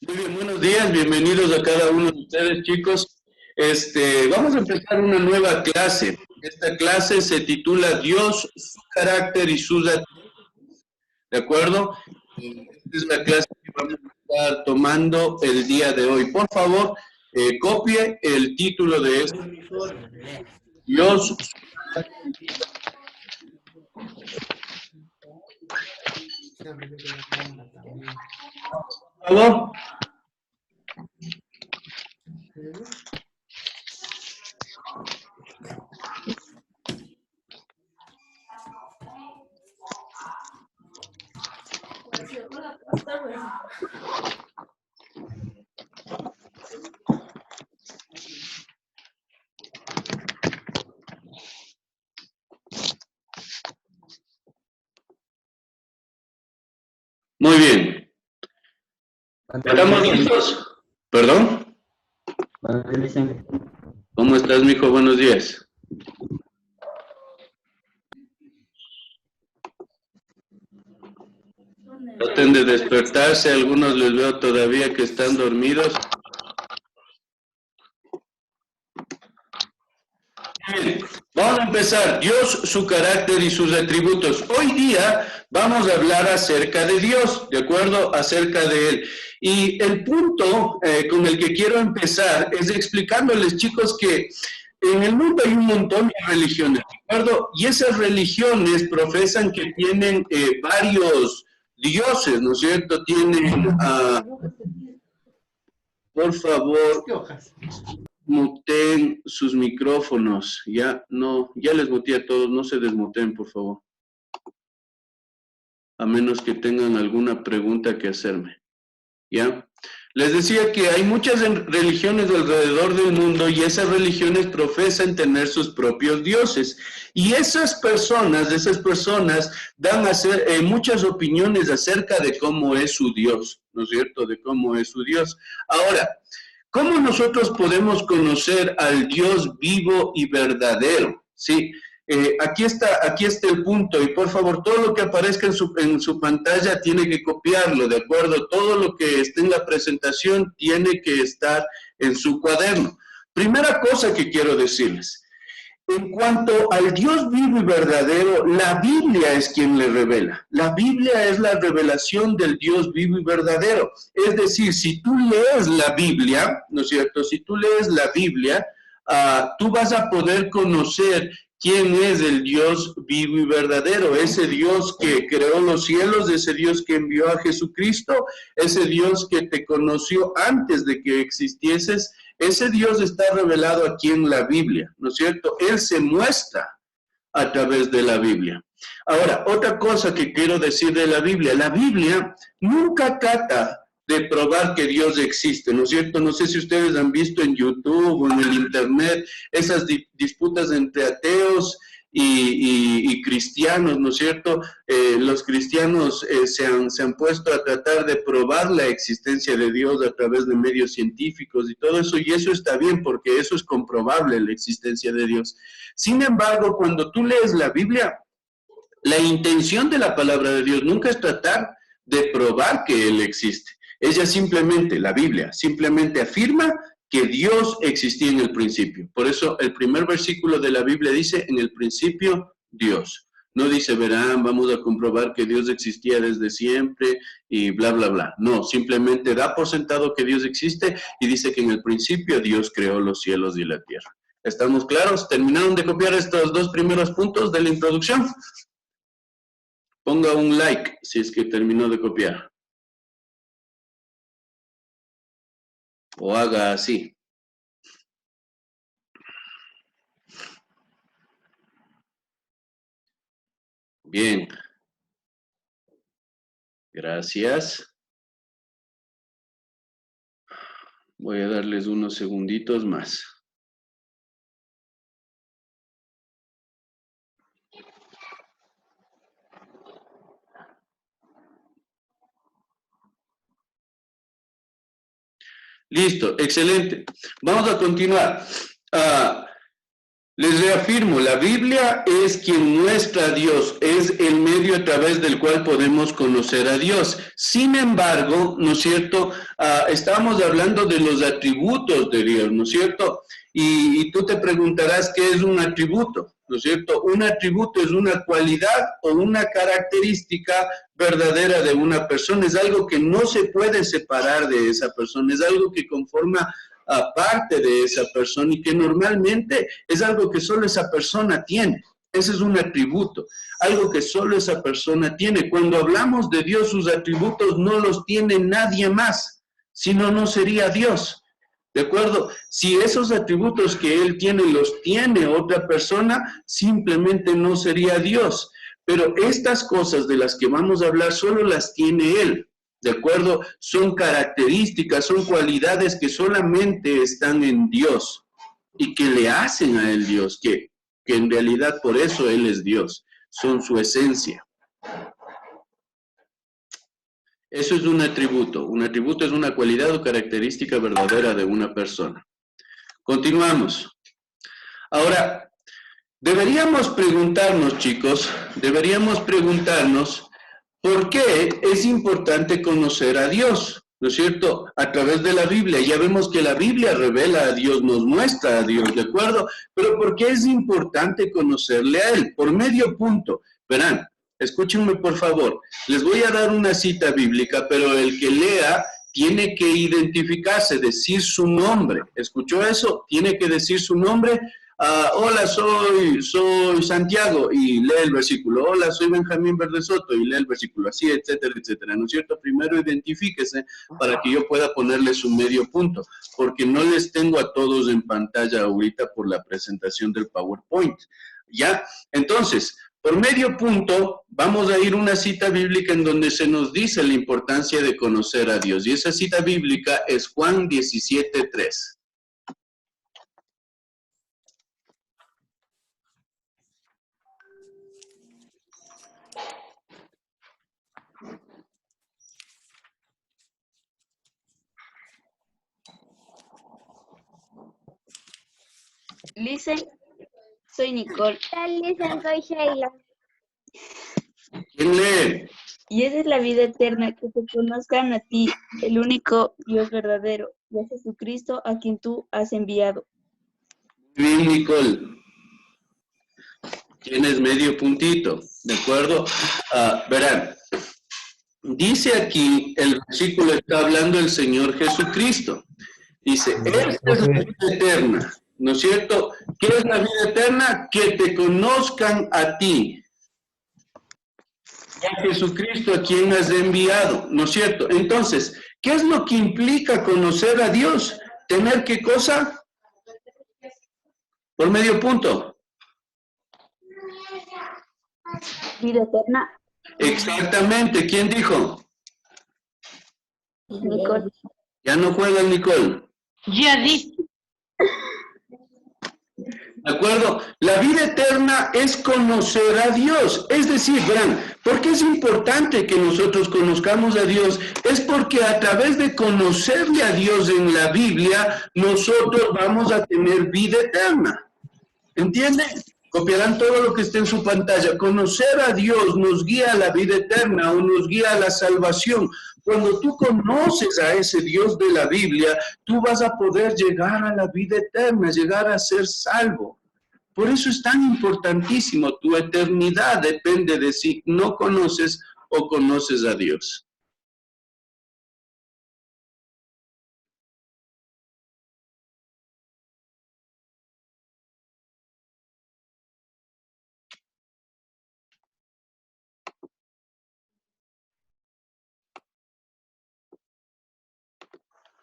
Muy bien, buenos días, bienvenidos a cada uno de ustedes, chicos. Vamos a empezar una nueva clase. Esta clase se titula Dios, su carácter y sus atributos. ¿De acuerdo? Esta es la clase que vamos a estar tomando el día de hoy. Por favor, copie el título de esta clase. Dios, su por favor. Muy bien. ¿Estamos listos? ¿Perdón? ¿Cómo estás, mijo? Buenos días. Traten de despertarse, algunos les veo todavía que están dormidos. Bien, vamos a empezar. Dios, su carácter y sus atributos. Hoy día vamos a hablar acerca de Dios, ¿de acuerdo? Acerca de Él. Y el punto con el que quiero empezar es explicándoles, chicos, que en el mundo hay un montón de religiones, ¿de acuerdo? Y esas religiones profesan que tienen varios dioses, ¿no es cierto? Tienen, por favor, muteen sus micrófonos. Ya no, ya les muteé a todos, no se desmuteen, por favor. A menos que tengan alguna pregunta que hacerme. ¿Ya? Les decía que hay muchas religiones alrededor del mundo y esas religiones profesan tener sus propios dioses. Y esas personas dan muchas opiniones acerca de cómo es su Dios, ¿no es cierto? De cómo es su Dios. Ahora, ¿cómo nosotros podemos conocer al Dios vivo y verdadero? Sí, aquí está el punto y por favor, todo lo que aparezca en su pantalla tiene que copiarlo, ¿de acuerdo? Todo lo que esté en la presentación tiene que estar en su cuaderno. Primera cosa que quiero decirles. En cuanto al Dios vivo y verdadero, la Biblia es quien le revela. La Biblia es la revelación del Dios vivo y verdadero. Es decir, si tú lees la Biblia, ¿no es cierto? Si tú lees la Biblia, tú vas a poder conocer quién es el Dios vivo y verdadero, ese Dios que creó los cielos, ese Dios que envió a Jesucristo, ese Dios que te conoció antes de que existieses. Ese Dios está revelado aquí en la Biblia, ¿no es cierto? Él se muestra a través de la Biblia. Ahora, otra cosa que quiero decir de la Biblia nunca trata de probar que Dios existe, ¿no es cierto? No sé si ustedes han visto en YouTube o en el Internet esas disputas entre ateos y cristianos, ¿no es cierto? Los cristianos se han puesto a tratar de probar la existencia de Dios a través de medios científicos y todo eso, y eso está bien porque eso es comprobable, la existencia de Dios. Sin embargo, cuando tú lees la Biblia, la intención de la palabra de Dios nunca es tratar de probar que Él existe. Ella simplemente, la Biblia, simplemente afirma que Dios existía en el principio. Por eso el primer versículo de la Biblia dice, en el principio, Dios. No dice, verán, vamos a comprobar que Dios existía desde siempre y bla, bla, bla. No, simplemente da por sentado que Dios existe y dice que en el principio Dios creó los cielos y la tierra. ¿Estamos claros? ¿Terminaron de copiar estos dos primeros puntos de la introducción? Ponga un like si es que terminó de copiar. O haga así. Bien. Gracias. Voy a darles unos segunditos más. Listo, excelente. Vamos a continuar. Les reafirmo, la Biblia es quien muestra a Dios, es el medio a través del cual podemos conocer a Dios. Sin embargo, ¿no es cierto? Estamos hablando de los atributos de Dios, ¿no es cierto? Y tú te preguntarás qué es un atributo, ¿no es cierto? Un atributo es una cualidad o una característica verdadera de una persona, es algo que no se puede separar de esa persona, es algo que conforma aparte de esa persona y que normalmente es algo que solo esa persona tiene. Ese es un atributo, algo que solo esa persona tiene. Cuando hablamos de Dios, sus atributos no los tiene nadie más, sino no sería Dios. ¿De acuerdo? Si esos atributos que Él tiene los tiene otra persona, simplemente no sería Dios. Pero estas cosas de las que vamos a hablar solo las tiene Él. ¿De acuerdo? Son características, son cualidades que solamente están en Dios y que le hacen a Él Dios, que en realidad por eso Él es Dios, son su esencia. Eso es un atributo. Un atributo es una cualidad o característica verdadera de una persona. Continuamos. Ahora, deberíamos preguntarnos, chicos, ¿por qué es importante conocer a Dios? ¿No es cierto? A través de la Biblia. Ya vemos que la Biblia revela a Dios, nos muestra a Dios, ¿de acuerdo? Pero ¿por qué es importante conocerle a Él? Por medio punto. Verán, escúchenme por favor. Les voy a dar una cita bíblica, pero el que lea tiene que identificarse, decir su nombre. ¿Escuchó eso? Tiene que decir su nombre. Hola, soy Santiago, y lee el versículo. Hola, soy Benjamín Verde Soto, y lee el versículo. Así, etcétera, etcétera. ¿No es cierto? Primero identifíquese para que yo pueda ponerle su medio punto, porque no les tengo a todos en pantalla ahorita por la presentación del PowerPoint. ¿Ya? Entonces, por medio punto, vamos a ir a una cita bíblica en donde se nos dice la importancia de conocer a Dios. Y esa cita bíblica es Juan 17:3. Listen, soy Nicole. Listen, soy Sheila. ¿Quién lee? Y esa es la vida eterna, que te conozcan a ti, el único Dios verdadero, y a Jesucristo a quien tú has enviado. Bien, Nicole. Tienes medio puntito, ¿de acuerdo? Verán, dice aquí, el versículo está hablando el Señor Jesucristo. Dice, esta es la vida eterna, ¿no es cierto? ¿Qué es la vida eterna? Que te conozcan a ti, a Jesucristo a quien has enviado, ¿no es cierto? Entonces, ¿qué es lo que implica conocer a Dios? ¿Tener qué cosa? Por medio punto. Vida eterna. Exactamente, ¿quién dijo? Nicole. Ya no juega el Nicole. Ya dije. ¿De acuerdo? La vida eterna es conocer a Dios. Es decir, verán, ¿por qué es importante que nosotros conozcamos a Dios? Es porque a través de conocerle a Dios en la Biblia, nosotros vamos a tener vida eterna. ¿Entienden? Copiarán todo lo que esté en su pantalla. Conocer a Dios nos guía a la vida eterna o nos guía a la salvación. Cuando tú conoces a ese Dios de la Biblia, tú vas a poder llegar a la vida eterna, llegar a ser salvo. Por eso es tan importantísimo. Tu eternidad depende de si no conoces o conoces a Dios.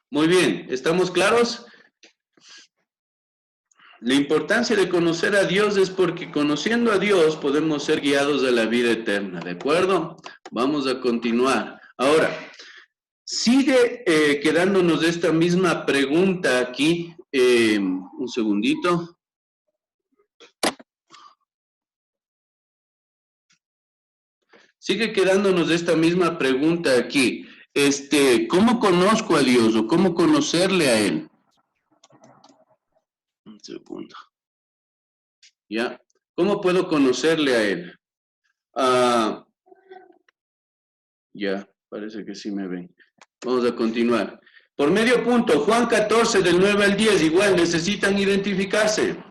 Muy bien, ¿estamos claros? La importancia de conocer a Dios es porque conociendo a Dios podemos ser guiados a la vida eterna, ¿de acuerdo? Vamos a continuar. Ahora, sigue quedándonos esta misma pregunta aquí. Un segundito. Sigue quedándonos esta misma pregunta aquí. ¿Cómo conozco a Dios o cómo conocerle a Él? Un segundo. ¿Ya? ¿Cómo puedo conocerle a Él? Ya, parece que sí me ven. Vamos a continuar. Por medio punto, Juan 14, del 9 al 10, igual necesitan identificarse.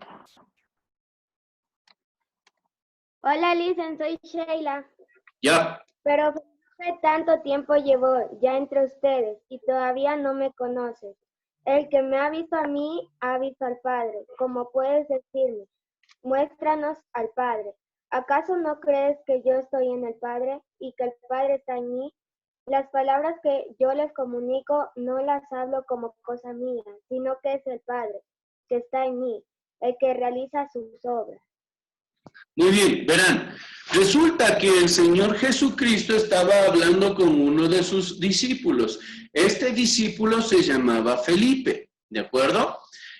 Hola, Listen, soy Sheila. Ya, Pero Felipe tanto tiempo llevó ya entre ustedes y todavía no me conoces. El que me ha visto a mí, ha visto al Padre. ¿Cómo puedes decirme? Muéstranos al Padre. ¿Acaso no crees que yo estoy en el Padre y que el Padre está en mí? Las palabras que yo les comunico no las hablo como cosa mía, sino que es el Padre, que está en mí, el que realiza sus obras. muy bien, verán. Resulta que el Señor Jesucristo estaba hablando con uno de sus discípulos. Este discípulo se llamaba Felipe, ¿de acuerdo?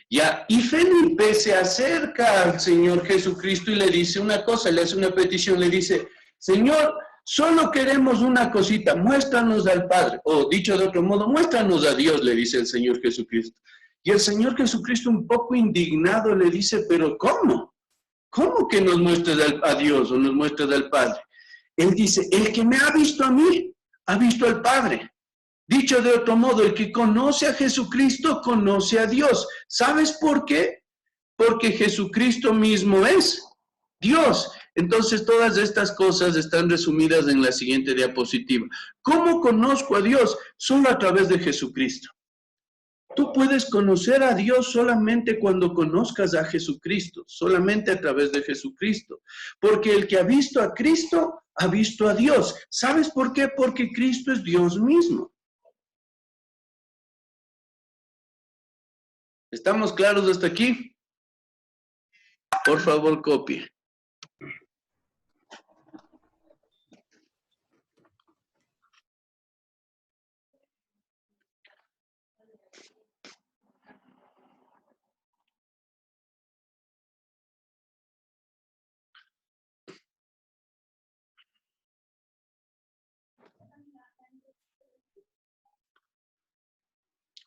Ya, y Felipe se acerca al Señor Jesucristo y le dice una cosa, le hace una petición, le dice, Señor, solo queremos una cosita, muéstranos al Padre. O dicho de otro modo, muéstranos a Dios, le dice el Señor Jesucristo. Y el Señor Jesucristo, un poco indignado, le dice, pero ¿cómo? ¿Cómo que nos muestres a Dios o nos muestres al Padre? Él dice, el que me ha visto a mí, ha visto al Padre. Dicho de otro modo, el que conoce a Jesucristo, conoce a Dios. ¿Sabes por qué? Porque Jesucristo mismo es Dios. Entonces, todas estas cosas están resumidas en la siguiente diapositiva. ¿Cómo conozco a Dios? Solo a través de Jesucristo. Tú puedes conocer a Dios solamente cuando conozcas a Jesucristo, solamente a través de Jesucristo. Porque el que ha visto a Cristo, ha visto a Dios. ¿Sabes por qué? Porque Cristo es Dios mismo. ¿Estamos claros hasta aquí? Por favor, copie.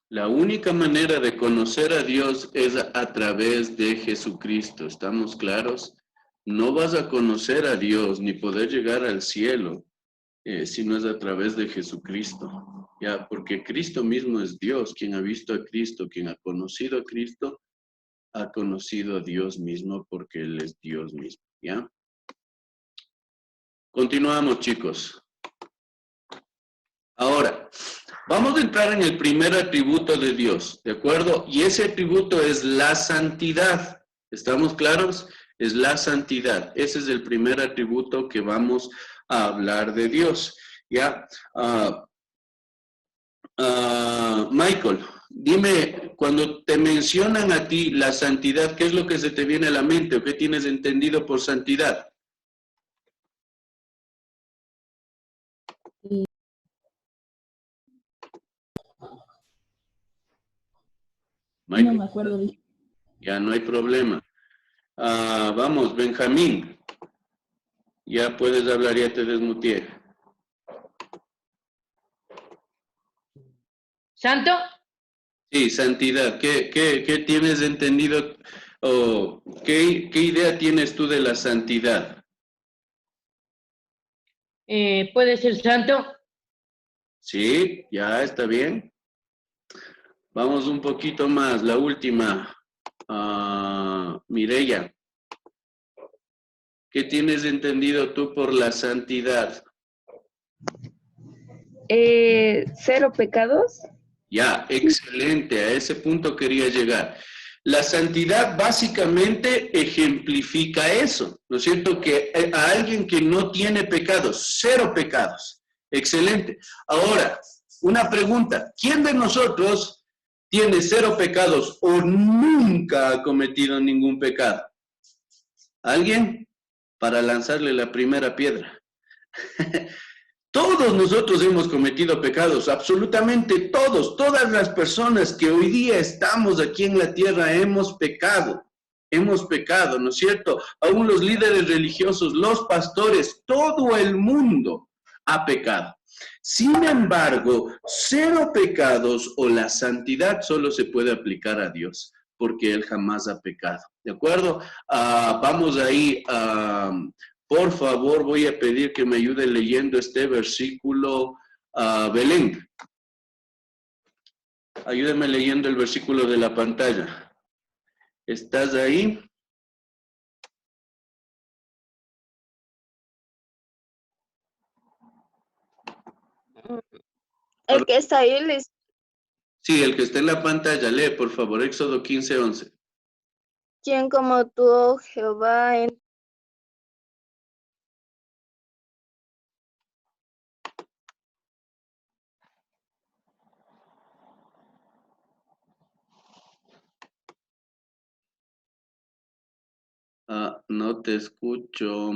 La única manera de conocer a Dios es a través de Jesucristo. ¿Estamos claros? No vas a conocer a Dios ni poder llegar al cielo si no es a través de Jesucristo. Ya, porque Cristo mismo es Dios. Quien ha visto a Cristo, quien ha conocido a Cristo, ha conocido a Dios mismo porque Él es Dios mismo. ¿Ya? Continuamos, chicos. Ahora, vamos a entrar en el primer atributo de Dios, ¿de acuerdo? Y ese atributo es la santidad. ¿Estamos claros? Es la santidad. Ese es el primer atributo que vamos a hablar de Dios. ¿Ya? Michael, dime, cuando te mencionan a ti la santidad, ¿qué es lo que se te viene a la mente o qué tienes entendido por santidad? Michael, No me acuerdo. ya no hay problema. Vamos, Benjamín. Ya puedes hablar, ya te desmuteé. ¿Santo? Sí, santidad. ¿Qué tienes entendido o qué idea tienes tú de la santidad? ¿Puede ser santo? Sí, ya está bien. Vamos un poquito más, la última. Mireya, ¿qué tienes entendido tú por la santidad? Cero pecados. Ya, excelente, a ese punto quería llegar. La santidad básicamente ejemplifica eso, ¿no es cierto? Que a alguien que no tiene pecados, cero pecados. Excelente. Ahora, una pregunta, ¿quién de nosotros tiene cero pecados o nunca ha cometido ningún pecado? ¿Alguien? Para lanzarle la primera piedra. Todos nosotros hemos cometido pecados, absolutamente todos, todas las personas que hoy día estamos aquí en la tierra hemos pecado, ¿no es cierto? Aún los líderes religiosos, los pastores, todo el mundo ha pecado. Sin embargo, cero pecados o la santidad solo se puede aplicar a Dios, porque Él jamás ha pecado. ¿De acuerdo? Vamos ahí. Por favor, voy a pedir que me ayude leyendo este versículo. Belén, ayúdame leyendo el versículo de la pantalla. ¿Estás ahí? El que está ahí les... Sí, el que está en la pantalla. Lee, por favor, Éxodo 15:11. ¿Quién como tú, oh Jehová, en... No te escucho.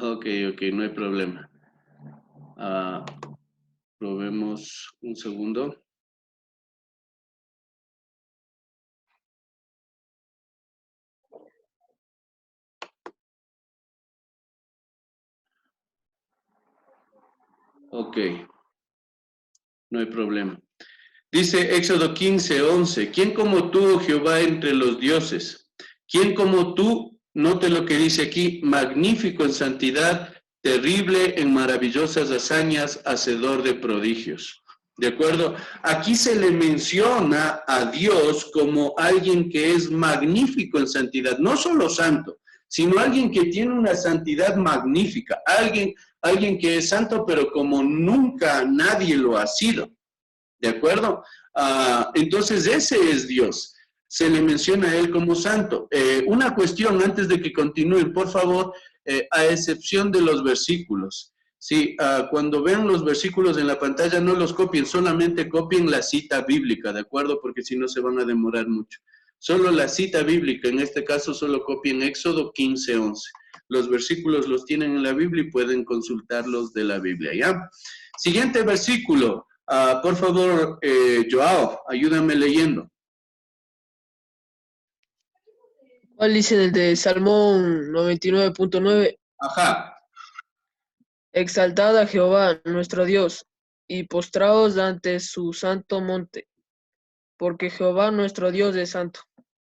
Ok, no hay problema. Probemos un segundo. Ok, no hay problema. Dice Éxodo 15:11, ¿quién como tú, Jehová, entre los dioses? ¿Quién como tú? Note lo que dice aquí, magnífico en santidad, terrible en maravillosas hazañas, hacedor de prodigios. ¿De acuerdo? Aquí se le menciona a Dios como alguien que es magnífico en santidad, no solo santo, sino alguien que tiene una santidad magnífica, alguien que es santo, pero como nunca nadie lo ha sido. ¿De acuerdo? Entonces ese es Dios. Se le menciona a él como santo. Una cuestión antes de que continúen, por favor, a excepción de los versículos. Sí, cuando vean los versículos en la pantalla no los copien, solamente copien la cita bíblica, ¿de acuerdo? Porque si no se van a demorar mucho. Solo la cita bíblica, en este caso solo copien Éxodo 15:11. Los versículos los tienen en la Biblia y pueden consultarlos de la Biblia, ¿ya? Siguiente versículo. Por favor, Joao, ayúdame leyendo. ¿Cuál dice el de Salmón 99.9? Ajá. Exaltad a Jehová, nuestro Dios, y postraos ante su santo monte, porque Jehová nuestro Dios es santo.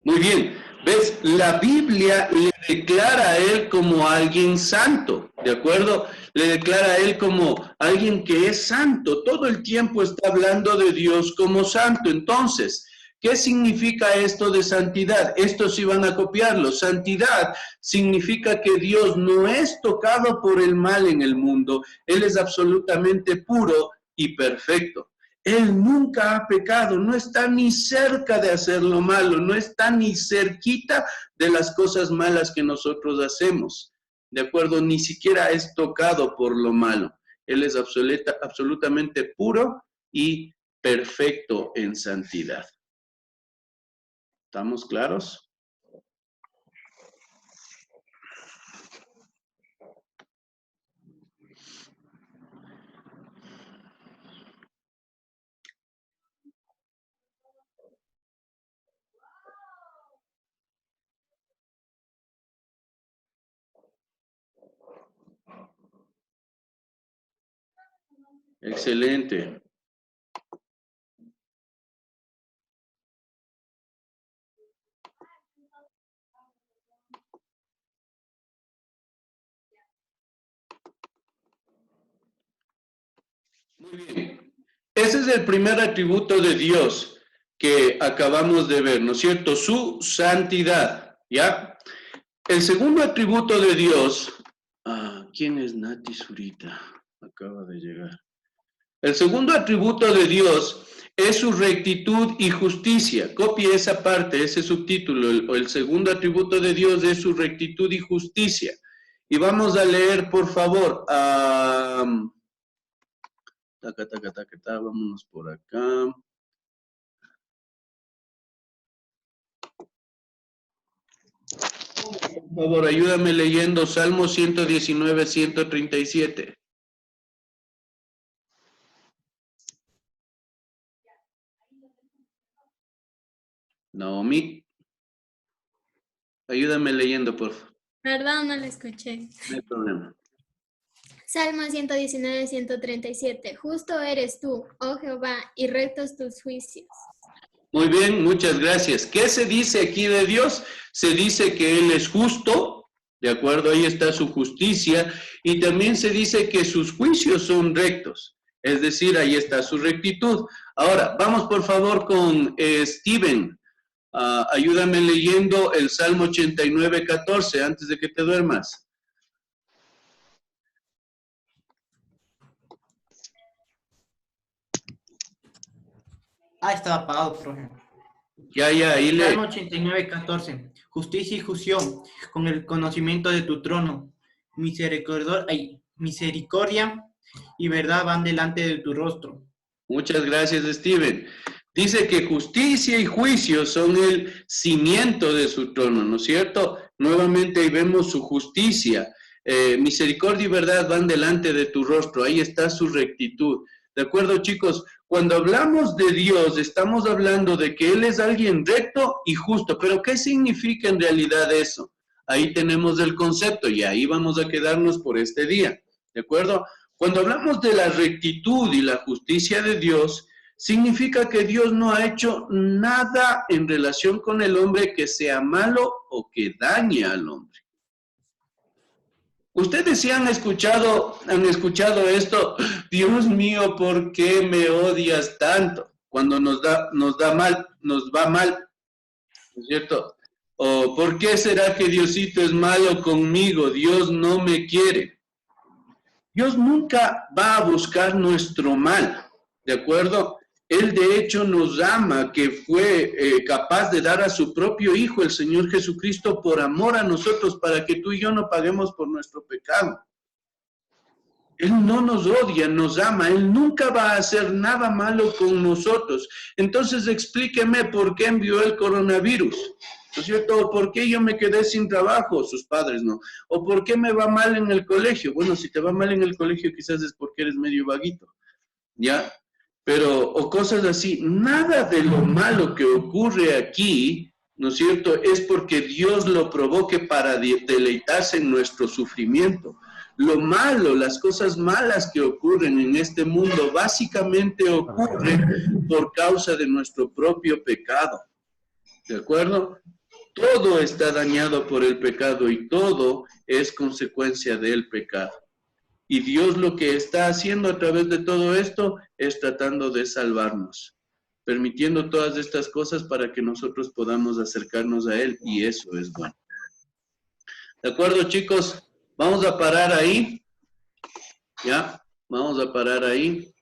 Muy bien. ¿Ves? La Biblia le declara a él como alguien santo, ¿de acuerdo? Le declara a él como alguien que es santo. Todo el tiempo está hablando de Dios como santo. Entonces, ¿qué significa esto de santidad? Estos sí van a copiarlo. Santidad significa que Dios no es tocado por el mal en el mundo. Él es absolutamente puro y perfecto. Él nunca ha pecado, no está ni cerca de hacer lo malo, no está ni cerquita de las cosas malas que nosotros hacemos. ¿De acuerdo? Ni siquiera es tocado por lo malo. Él es absolutamente puro y perfecto en santidad. ¿Estamos claros? Excelente. Muy bien. Ese es el primer atributo de Dios que acabamos de ver, ¿no es cierto? Su santidad, ¿ya? El segundo atributo de Dios, ¿quién es Nati Zurita? Acaba de llegar. El segundo atributo de Dios es su rectitud y justicia. Copie esa parte, ese subtítulo. El segundo atributo de Dios es su rectitud y justicia. Y vamos a leer, por favor, vámonos por acá. Por favor, ayúdame leyendo Salmo 119, 137. Naomi, ayúdame leyendo, por favor. Perdón, no la escuché. No hay problema. Salmo 119, 137. Justo eres tú, oh Jehová, y rectos tus juicios. Muy bien, muchas gracias. ¿Qué se dice aquí de Dios? Se dice que Él es justo, ¿de acuerdo? Ahí está su justicia. Y también se dice que sus juicios son rectos. Es decir, ahí está su rectitud. Ahora, vamos por favor con Steven. Ayúdame leyendo el Salmo 89, 14, antes de que te duermas. Estaba apagado, profe. Ya, ahí lee. Salmo 89, 14. Justicia y juicio con el conocimiento de tu trono. Misericordia y verdad van delante de tu rostro. Muchas gracias, Steven. Dice que justicia y juicio son el cimiento de su trono, ¿no es cierto? Nuevamente ahí vemos su justicia. Misericordia y verdad van delante de tu rostro. Ahí está su rectitud. ¿De acuerdo, chicos? Cuando hablamos de Dios, estamos hablando de que Él es alguien recto y justo. ¿Pero qué significa en realidad eso? Ahí tenemos el concepto y ahí vamos a quedarnos por este día. ¿De acuerdo? Cuando hablamos de la rectitud y la justicia de Dios, significa que Dios no ha hecho nada en relación con el hombre que sea malo o que dañe al hombre. Ustedes sí han escuchado esto, Dios mío, ¿por qué me odias tanto? Cuando nos va mal, ¿no es cierto? O ¿por qué será que Diosito es malo conmigo? Dios no me quiere. Dios nunca va a buscar nuestro mal, ¿de acuerdo? Él de hecho nos ama, que fue capaz de dar a su propio Hijo, el Señor Jesucristo, por amor a nosotros, para que tú y yo no paguemos por nuestro pecado. Él no nos odia, nos ama. Él nunca va a hacer nada malo con nosotros. Entonces explíqueme por qué envió el coronavirus, ¿no es cierto? ¿O por qué yo me quedé sin trabajo? Sus padres no. ¿O por qué me va mal en el colegio? Bueno, si te va mal en el colegio quizás es porque eres medio vaguito, ¿ya? Pero, o cosas así, nada de lo malo que ocurre aquí, ¿no es cierto?, es porque Dios lo provoque para deleitarse en nuestro sufrimiento. Lo malo, las cosas malas que ocurren en este mundo, básicamente ocurren por causa de nuestro propio pecado, ¿de acuerdo? Todo está dañado por el pecado y todo es consecuencia del pecado. Y Dios lo que está haciendo a través de todo esto es tratando de salvarnos, permitiendo todas estas cosas para que nosotros podamos acercarnos a Él, y eso es bueno. ¿De acuerdo, chicos? Vamos a parar ahí. ¿Ya? Vamos a parar ahí.